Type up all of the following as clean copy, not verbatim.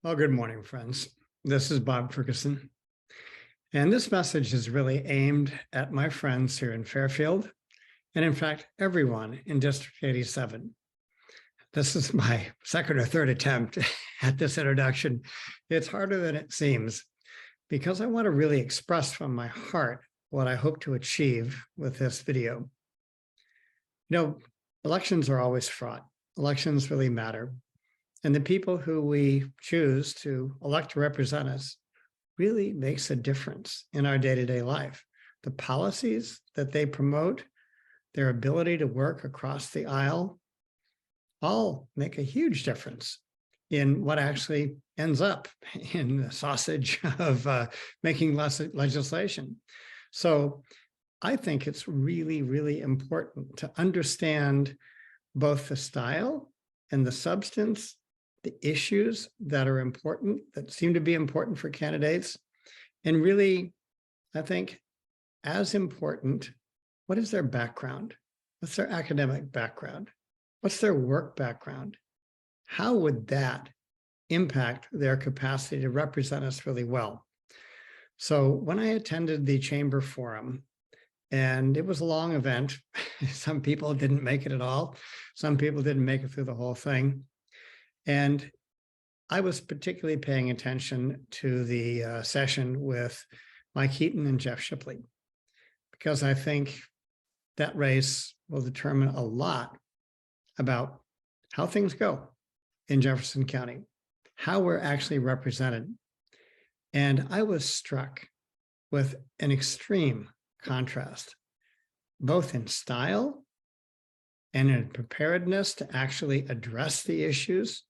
Well, good morning, friends. This is Bob Ferguson, and this message is really aimed at my friends here in Fairfield, and in fact, everyone in District 87. This is my second or third attempt at this introduction. It's harder than it seems because I want to really express from my heart what I hope to achieve with this video. Elections are always fraught. Elections really matter. And the people who we choose to elect to represent us really makes a difference in our day-to-day life. The policies that they promote, their ability to work across the aisle, all make a huge difference in what actually ends up in the sausage of making legislation. So I think it's really, really important to understand both the style and the substance, the issues that are important, that seem to be important for candidates. And really, I think as important, what is their background? What's their academic background? What's their work background? How would that impact their capacity to represent us really well? So when I attended the Chamber Forum, and it was a long event, some people didn't make it at all. Some people didn't make it through the whole thing. And I was particularly paying attention to the session with Mike Heaton and Jeff Shipley, because I think that race will determine a lot about how things go in Jefferson County, how we're actually represented. And I was struck with an extreme contrast, both in style and in preparedness to actually address the issues,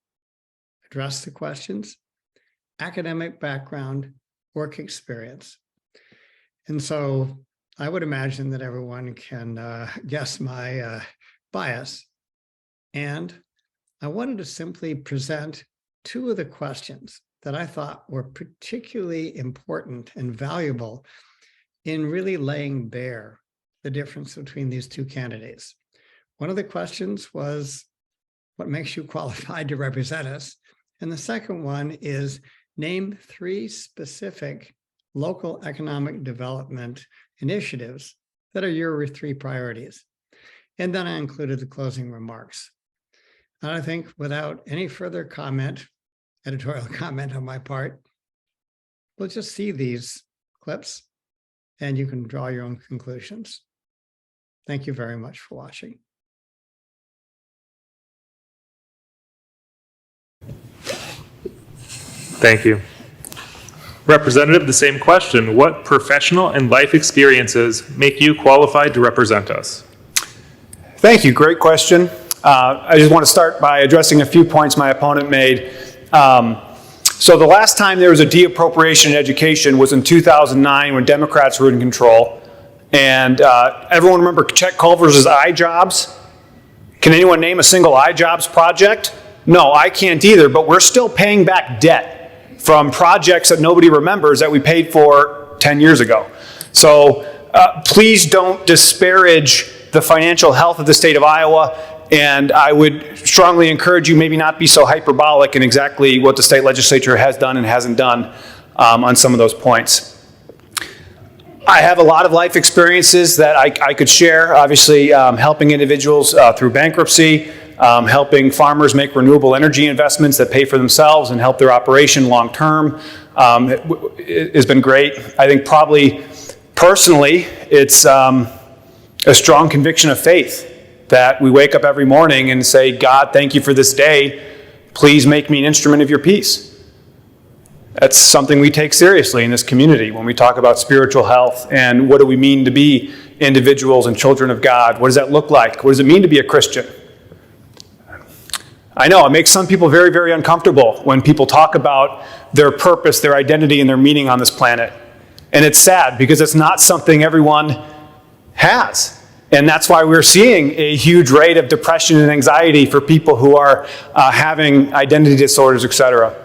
address the questions, academic background, work experience. And so I would imagine that everyone can guess my bias. And I wanted to simply present two of the questions that I thought were particularly important and valuable in really laying bare the difference between these two candidates. One of the questions was, what makes you qualified to represent us? And the second one is, name 3 specific local economic development initiatives that are your 3 priorities. And then I included the closing remarks. And I think without any further comment, editorial comment on my part, we'll just see these clips and you can draw your own conclusions. Thank you very much for watching. Thank you. Representative, the same question. What professional and life experiences make you qualified to represent us? Thank you. Great question. I just want to start by addressing a few points my opponent made. So the last time there was a de-appropriation in education was in 2009 when Democrats were in control. And everyone remember Chet Culver's iJobs? Can anyone name a single iJobs project? No, I can't either, but we're still paying back debt from projects that nobody remembers that we paid for 10 years ago. So please don't disparage the financial health of the state of Iowa, and I would strongly encourage you maybe not be so hyperbolic in exactly what the state legislature has done and hasn't done on some of those points. I have a lot of life experiences that I could share, obviously helping individuals through bankruptcy, helping farmers make renewable energy investments that pay for themselves and help their operation long term. It has been great. I think probably personally, it's a strong conviction of faith that we wake up every morning and say, God, thank you for this day. Please make me an instrument of your peace. That's something we take seriously in this community when we talk about spiritual health and what do we mean to be individuals and children of God. What does that look like? What does it mean to be a Christian? I know it makes some people very, very uncomfortable when people talk about their purpose, their identity, and their meaning on this planet. And it's sad because it's not something everyone has. And that's why we're seeing a huge rate of depression and anxiety for people who are having identity disorders, etc.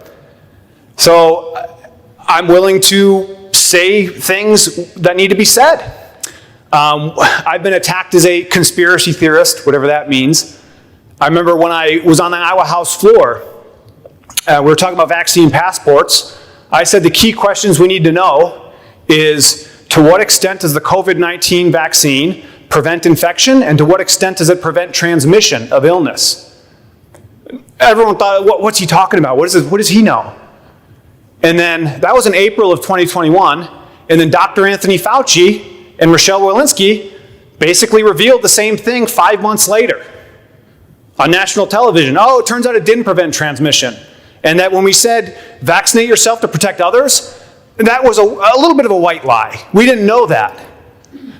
So I'm willing to say things that need to be said. I've been attacked as a conspiracy theorist, whatever that means. I remember when I was on the Iowa House floor, we were talking about vaccine passports. I said the key questions we need to know is, to what extent does the COVID-19 vaccine prevent infection, and to what extent does it prevent transmission of illness? Everyone thought, what's he talking about? What does he know? And then that was in April of 2021, and then Dr. Anthony Fauci and Rochelle Walensky basically revealed the same thing 5 months later on national television. Oh, it turns out it didn't prevent transmission. And that when we said, vaccinate yourself to protect others, that was a little bit of a white lie. We didn't know that.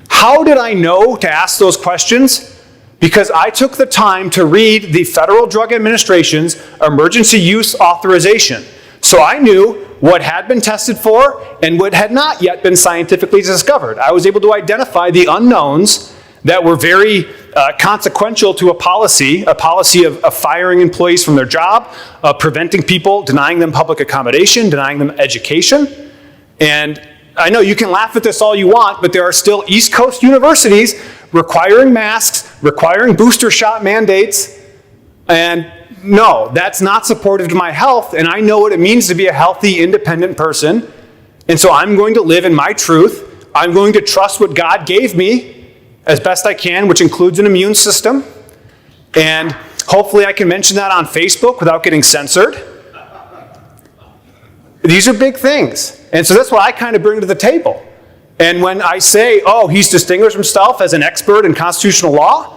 How did I know to ask those questions? Because I took the time to read the Federal Drug Administration's emergency use authorization. So I knew what had been tested for and what had not yet been scientifically discovered. I was able to identify the unknowns that were very consequential to a policy of firing employees from their job, preventing people, denying them public accommodation, denying them education. And I know you can laugh at this all you want, but there are still East Coast universities requiring masks, requiring booster shot mandates, and no, that's not supportive to my health, and I know what it means to be a healthy, independent person, and so I'm going to live in my truth. I'm going to trust what God gave me as best I can, which includes an immune system, and hopefully I can mention that on Facebook without getting censored. These are big things, and so that's what I kind of bring to the table. And when I say, oh, he's distinguished himself as an expert in constitutional law,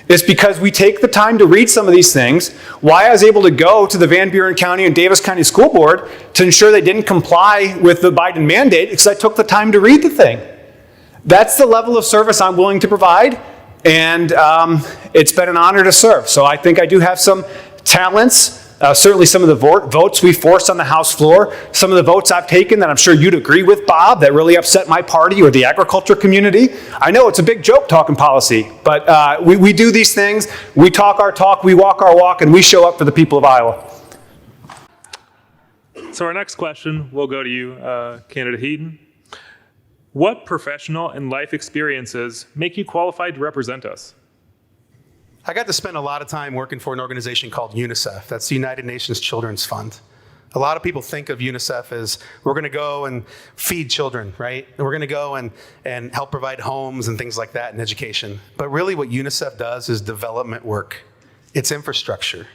it's because we take the time to read some of these things. Why I was able to go to the Van Buren County and Davis County School Board to ensure they didn't comply with the Biden mandate, because I took the time to read the thing. That's the level of service I'm willing to provide, and it's been an honor to serve. So I think I do have some talents. Certainly some of the votes we forced on the House floor, some of the votes I've taken that I'm sure you'd agree with, Bob, that really upset my party or the agriculture community. I know it's a big joke talking policy, but we do these things. We talk our talk, we walk our walk, and we show up for the people of Iowa. So our next question will go to you, candidate Heaton. What professional and life experiences make you qualified to represent us? I got to spend a lot of time working for an organization called UNICEF. That's the United Nations Children's Fund. A lot of people think of UNICEF as, we're going to go and feed children, right? And we're going to go and help provide homes and things like that and education. But really what UNICEF does is development work. It's infrastructure.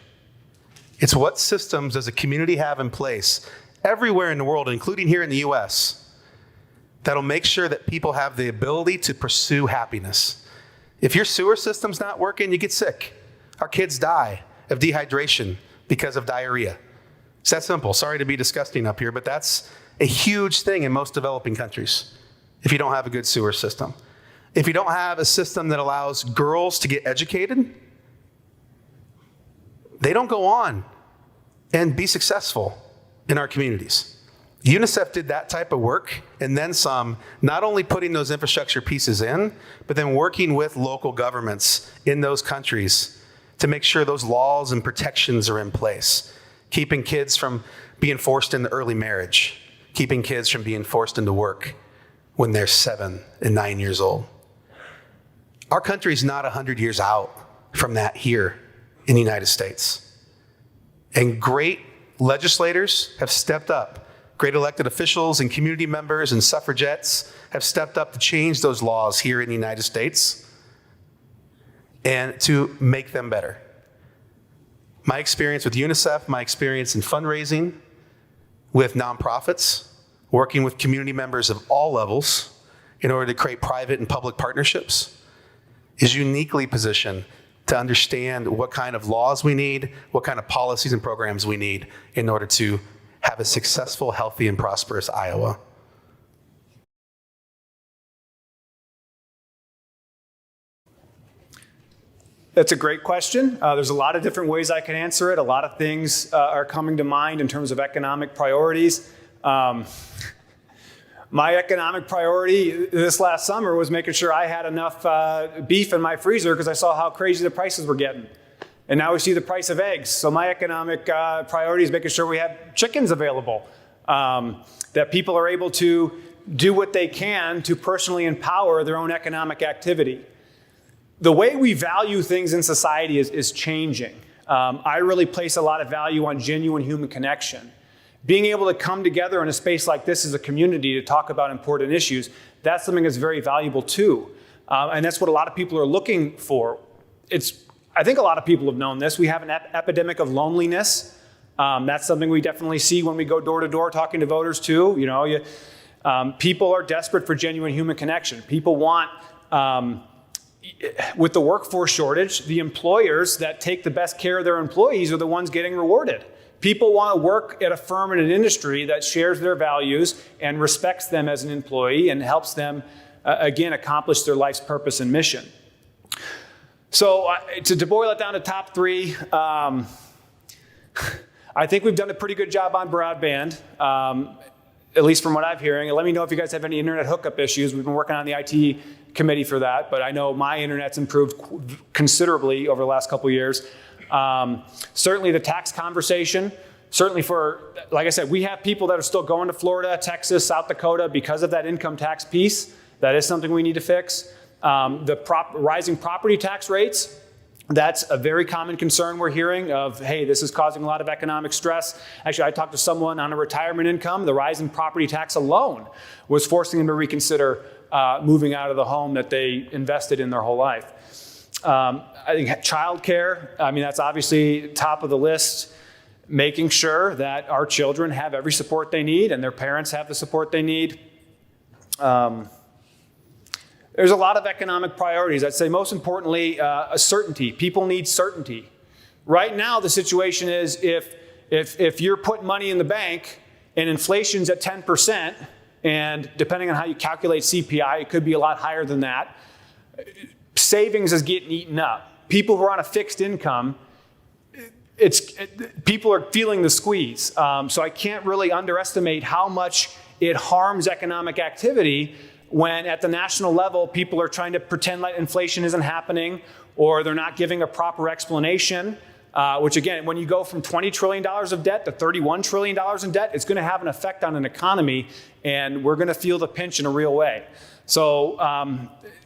It's what systems does a community have in place everywhere in the world, including here in the US, that'll make sure that people have the ability to pursue happiness. If your sewer system's not working, you get sick. Our kids die of dehydration because of diarrhea. It's that simple. Sorry to be disgusting up here, but that's a huge thing in most developing countries if you don't have a good sewer system. If you don't have a system that allows girls to get educated, they don't go on and be successful in our communities. UNICEF did that type of work and then some, not only putting those infrastructure pieces in, but then working with local governments in those countries to make sure those laws and protections are in place, keeping kids from being forced into early marriage, keeping kids from being forced into work when they're 7 and 9 years old. Our country's not 100 years out from that here in the United States. And great legislators have stepped up. Great elected officials and community members and suffragettes have stepped up to change those laws here in the United States and to make them better. My experience with UNICEF, my experience in fundraising with nonprofits, working with community members of all levels in order to create private and public partnerships, is uniquely positioned to understand what kind of laws we need, what kind of policies and programs we need in order to have a successful, healthy, and prosperous Iowa. That's a great question. There's a lot of different ways I can answer it. A lot of things are coming to mind in terms of economic priorities. My economic priority this last summer was making sure I had enough beef in my freezer because I saw how crazy the prices were getting. And now we see the price of eggs. So my economic priority is making sure we have chickens available, that people are able to do what they can to personally empower their own economic activity. The way we value things in society is changing. I really place a lot of value on genuine human connection. Being able to come together in a space like this as a community to talk about important issues, that's something that's very valuable too. And that's what a lot of people are looking for. I think a lot of people have known this. We have an epidemic of loneliness. That's something we definitely see when we go door to door talking to voters too. People are desperate for genuine human connection. People want, with the workforce shortage, the employers that take the best care of their employees are the ones getting rewarded. People want to work at a firm in an industry that shares their values and respects them as an employee and helps them, again, accomplish their life's purpose and mission. So to boil it down to top three, I think we've done a pretty good job on broadband, at least from what I'm hearing. And let me know if you guys have any internet hookup issues. We've been working on the IT committee for that, but I know my internet's improved considerably over the last couple of years. Certainly the tax conversation, certainly for, like I said, we have people that are still going to Florida, Texas, South Dakota because of that income tax piece. That is something we need to fix. Rising property tax rates, that's a very common concern we're hearing of, hey, this is causing a lot of economic stress. Actually, I talked to someone on a retirement income. The rise in property tax alone was forcing them to reconsider moving out of the home that they invested in their whole life. I think childcare, that's obviously top of the list. Making sure that our children have every support they need and their parents have the support they need. There's a lot of economic priorities. I'd say most importantly, a certainty. People need certainty. Right now, the situation is if you're putting money in the bank and inflation's at 10%, and depending on how you calculate CPI, it could be a lot higher than that, savings is getting eaten up. People who are on a fixed income, people are feeling the squeeze. So I can't really underestimate how much it harms economic activity when at the national level, people are trying to pretend like inflation isn't happening or they're not giving a proper explanation, which again, when you go from $20 trillion of debt to $31 trillion in debt, it's going to have an effect on an economy, and we're going to feel the pinch in a real way. So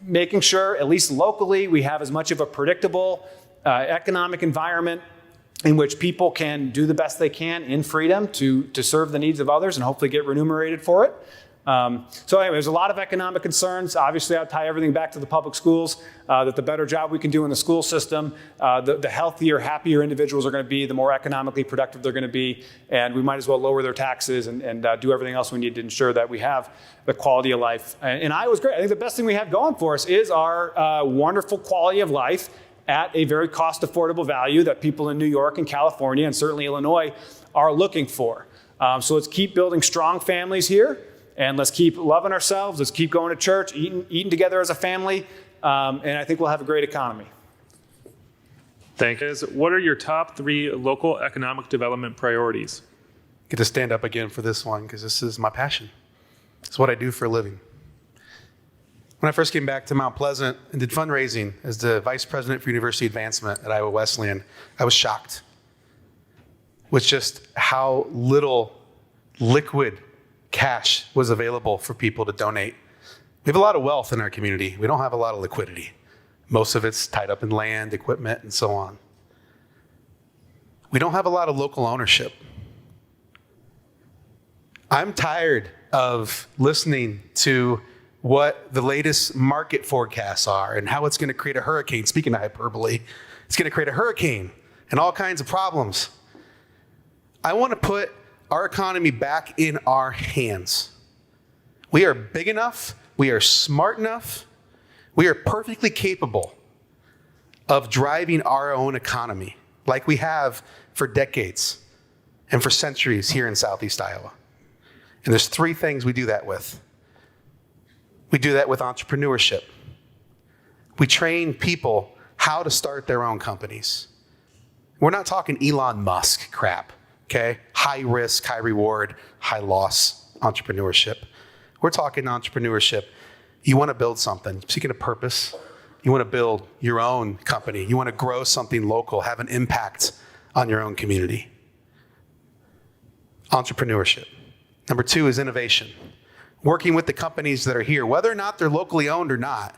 making sure, at least locally, we have as much of a predictable economic environment in which people can do the best they can in freedom to serve the needs of others and hopefully get remunerated for it. So anyway, there's a lot of economic concerns. Obviously, I'll tie everything back to the public schools, that the better job we can do in the school system, the healthier, happier individuals are going to be, the more economically productive they're going to be, and we might as well lower their taxes and do everything else we need to ensure that we have the quality of life. And Iowa's great. I think the best thing we have going for us is our wonderful quality of life at a very cost-affordable value that people in New York and California and certainly Illinois are looking for. So let's keep building strong families here. And let's keep loving ourselves. Let's keep going to church, eating together as a family. And I think we'll have a great economy. Thank you. What are your top three local economic development priorities? Get to stand up again for this one because this is my passion. It's what I do for a living. When I first came back to Mount Pleasant and did fundraising as the vice president for university advancement at Iowa Wesleyan, I was shocked with just how little liquid cash was available for people to donate. We have a lot of wealth in our community. We don't have a lot of liquidity. Most of it's tied up in land, equipment, and so on. We don't have a lot of local ownership. I'm tired of listening to what the latest market forecasts are and how it's going to create a hurricane. Speaking of hyperbole, it's going to create a hurricane and all kinds of problems. I want to put our economy back in our hands. We are big enough, we are smart enough, we are perfectly capable of driving our own economy like we have for decades and for centuries here in Southeast Iowa. And there's three things we do that with. We do that with entrepreneurship. We train people how to start their own companies. We're not talking Elon Musk crap. Okay, high risk, high reward, high loss entrepreneurship. We're talking entrepreneurship. You want to build something, seeking a purpose. You want to build your own company. You want to grow something local, have an impact on your own community. Entrepreneurship. Number two is innovation. Working with the companies that are here, whether or not they're locally owned or not,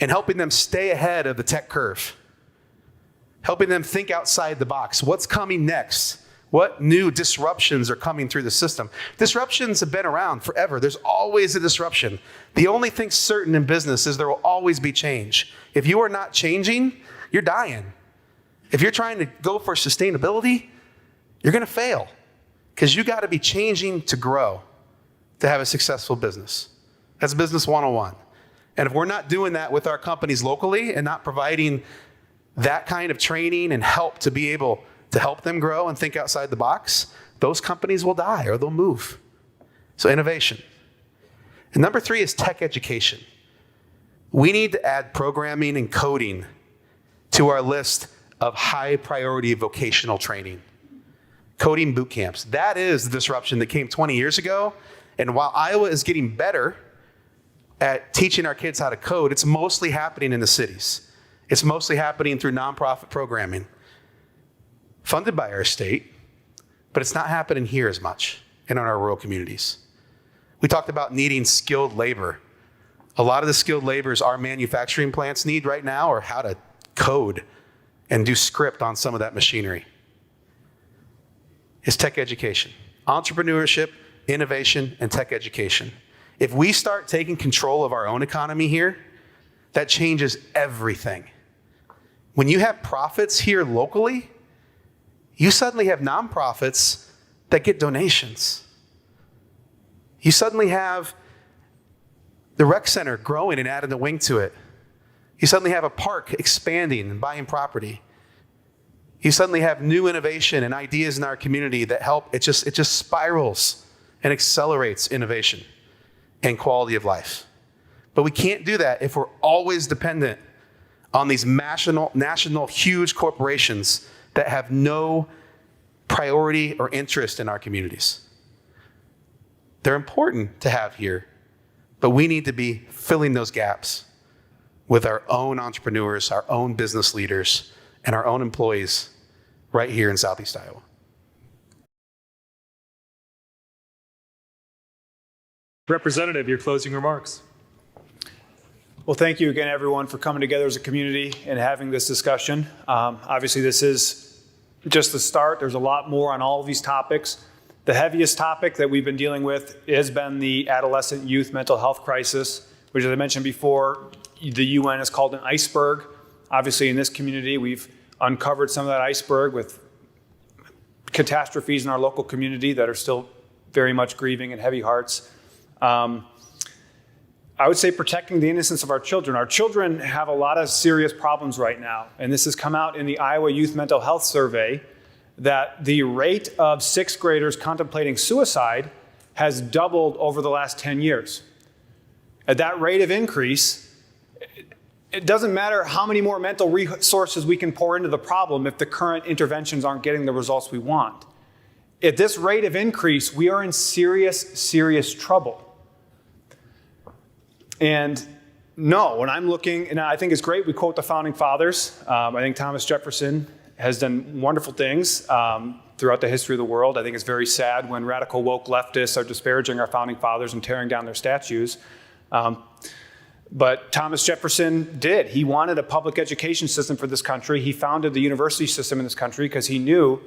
and helping them stay ahead of the tech curve. helping them think outside the box. What's coming next? What new disruptions are coming through the system? Disruptions have been around forever. There's always a disruption. The only thing certain in business is there will always be change. If you are not changing, you're dying. If you're trying to go for sustainability, you're going to fail because you got to be changing to grow, to have a successful business. That's business 101. And if we're not doing that with our companies locally and not providing that kind of training and help to be able to help them grow and think outside the box, those companies will die or they'll move. So innovation. And number 3 is tech education. We need to add programming and coding to our list of high priority vocational training. Coding boot camps. That is the disruption that came 20 years ago. And while Iowa is getting better at teaching our kids how to code, it's mostly happening in the cities. It's mostly happening through nonprofit programming funded by our state, but it's not happening here as much and in our rural communities. We talked about needing skilled labor. A lot of the skilled laborers our manufacturing plants need right now are how to code and do script on some of that machinery. It's tech education, entrepreneurship, innovation, and tech education. If we start taking control of our own economy here, that changes everything. When you have profits here locally, you suddenly have nonprofits that get donations. You suddenly have the rec center growing and adding a wing to it. You suddenly have a park expanding and buying property. You suddenly have new innovation and ideas in our community that help. It just spirals and accelerates innovation and quality of life. But we can't do that if we're always dependent on these national huge corporations that have no priority or interest in our communities. They're important to have here, but we need to be filling those gaps with our own entrepreneurs, our own business leaders, and our own employees right here in Southeast Iowa. Representative, your closing remarks. Well, thank you again, everyone, for coming together as a community and having this discussion. Obviously, this is just the start. There's a lot more on all of these topics. The heaviest topic that we've been dealing with has been the adolescent youth mental health crisis, which, as I mentioned before, the UN has called an iceberg. Obviously, in this community, we've uncovered some of that iceberg with catastrophes in our local community that are still very much grieving and heavy hearts. I would say protecting the innocence of our children. Our children have a lot of serious problems right now, and this has come out in the Iowa Youth Mental Health Survey that the rate of 6th graders contemplating suicide has doubled over the last 10 years. At that rate of increase, it doesn't matter how many more mental resources we can pour into the problem if the current interventions aren't getting the results we want. At this rate of increase, we are in serious, serious trouble. And no, when I'm looking, and I think it's great we quote the Founding Fathers. I think Thomas Jefferson has done wonderful things throughout the history of the world. I think it's very sad when radical woke leftists are disparaging our Founding Fathers and tearing down their statues. But Thomas Jefferson did. He wanted a public education system for this country. He founded the university system in this country because he knew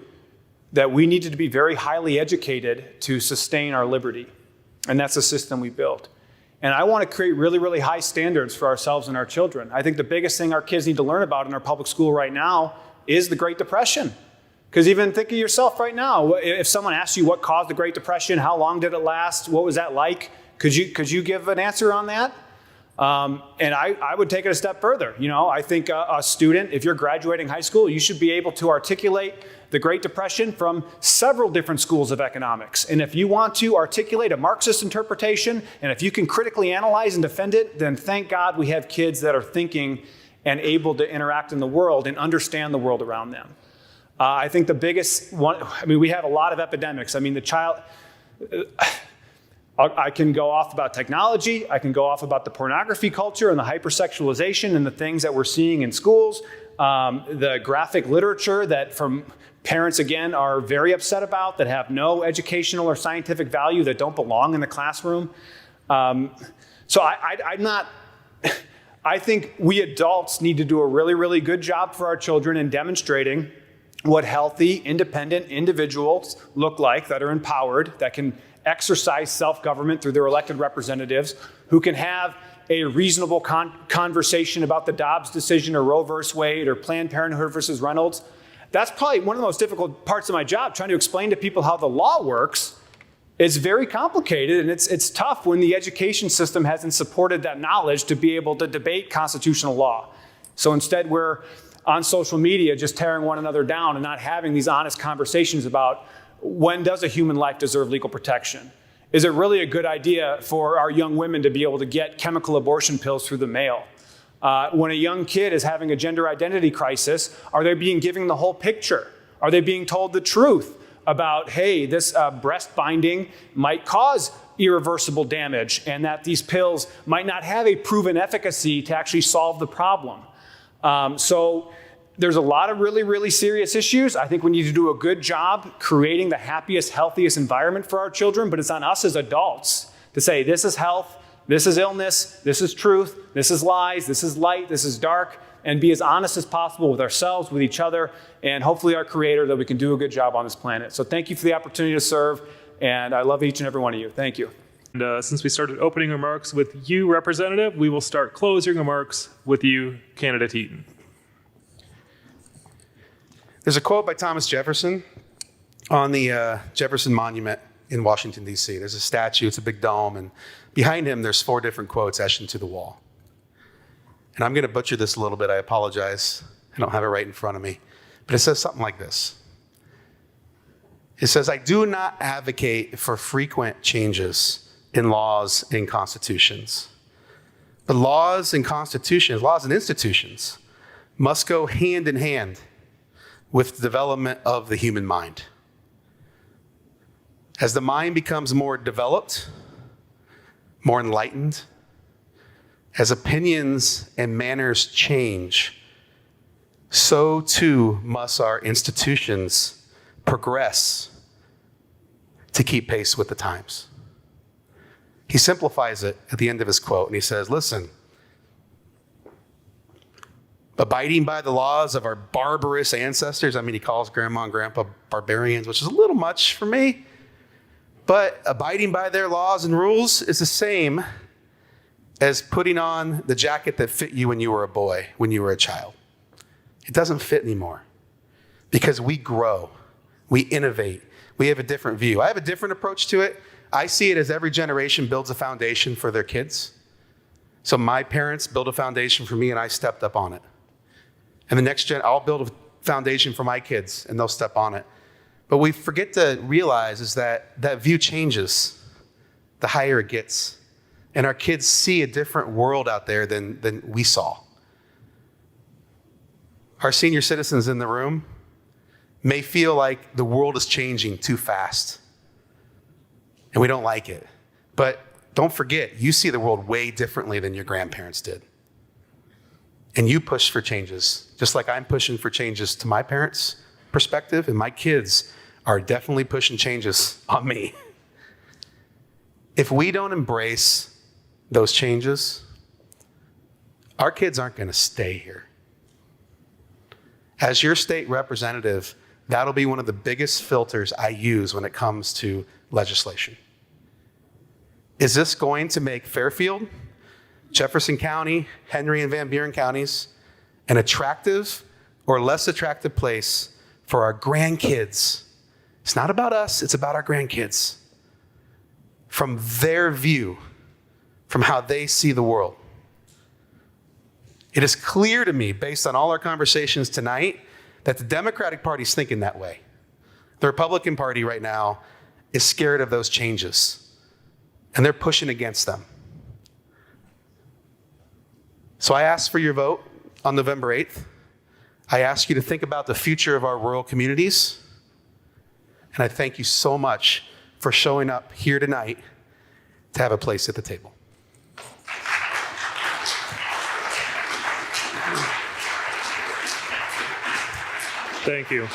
that we needed to be very highly educated to sustain our liberty. And that's the system we built. And I want to create really, really high standards for ourselves and our children. I think the biggest thing our kids need to learn about in our public school right now is the Great Depression. Because even think of yourself right now. If someone asks you what caused the Great Depression, how long did it last, what was that like? Could you give an answer on that? And I would take it a step further. You know, I think a student, if you're graduating high school, you should be able to articulate the Great Depression from several different schools of economics. And if you want to articulate a Marxist interpretation, and if you can critically analyze and defend it, then thank God we have kids that are thinking and able to interact in the world and understand the world around them. I think the biggest one, we have a lot of epidemics. I can go off about technology. I can go off about the pornography culture and the hypersexualization and the things that we're seeing in schools. The graphic literature that from parents, again, are very upset about, that have no educational or scientific value, that don't belong in the classroom. So I'm not, I think we adults need to do a really, really good job for our children in demonstrating what healthy, independent individuals look like that are empowered, that can exercise self-government through their elected representatives, who can have a reasonable conversation about the Dobbs decision or Roe versus Wade or Planned Parenthood versus Reynolds. That's probably one of the most difficult parts of my job, trying to explain to people how the law works. It's very complicated, and it's tough when the education system hasn't supported that knowledge to be able to debate constitutional law. So instead, we're on social media just tearing one another down and not having these honest conversations about when does a human life deserve legal protection? Is it really a good idea for our young women to be able to get chemical abortion pills through the mail? When a young kid is having a gender identity crisis, are they being given the whole picture? Are they being told the truth about, hey, this breast binding might cause irreversible damage and that these pills might not have a proven efficacy to actually solve the problem? So there's a lot of really, really serious issues. I think we need to do a good job creating the happiest, healthiest environment for our children, but it's on us as adults to say, this is health, this is illness, this is truth, this is lies, this is light, this is dark, and be as honest as possible with ourselves, with each other, and hopefully our Creator, that we can do a good job on this planet. So thank you for the opportunity to serve, and I love each and every one of you. Thank you. And since we started opening remarks with you, Representative, we will start closing remarks with you, Candidate Heaton. There's a quote by Thomas Jefferson on the Jefferson Monument in Washington, D.C. There's a statue, it's a big dome, and behind him there's 4 different quotes etched into the wall. And I'm going to butcher this a little bit, I apologize. I don't have it right in front of me. But it says something like this. It says, I do not advocate for frequent changes in laws and constitutions. But laws and constitutions, laws and institutions must go hand in hand with the development of the human mind. As the mind becomes more developed, more enlightened, as opinions and manners change, so too must our institutions progress to keep pace with the times. He simplifies it at the end of his quote, and he says, listen, abiding by the laws of our barbarous ancestors, he calls grandma and grandpa barbarians, which is a little much for me, but abiding by their laws and rules is the same as putting on the jacket that fit you when you were a boy, when you were a child. It doesn't fit anymore because we grow, we innovate, we have a different view. I have a different approach to it. I see it as every generation builds a foundation for their kids. So my parents built a foundation for me and I stepped up on it. And the next gen, I'll build a foundation for my kids and they'll step on it. But we forget to realize is that that view changes the higher it gets. And our kids see a different world out there than we saw. Our senior citizens in the room may feel like the world is changing too fast. And we don't like it. But don't forget, you see the world way differently than your grandparents did. And you push for changes, just like I'm pushing for changes to my parents' perspective, and my kids are definitely pushing changes on me. If we don't embrace those changes, our kids aren't going to stay here. As your state representative, that'll be one of the biggest filters I use when it comes to legislation. Is this going to make Fairfield, Jefferson County, Henry and Van Buren counties an attractive or less attractive place for our grandkids? It's not about us, it's about our grandkids. From their view, from how they see the world. It is clear to me, based on all our conversations tonight, that the Democratic Party is thinking that way. The Republican Party right now is scared of those changes, and they're pushing against them. So I ask for your vote on November 8th. I ask you to think about the future of our rural communities, and I thank you so much for showing up here tonight to have a place at the table. Thank you.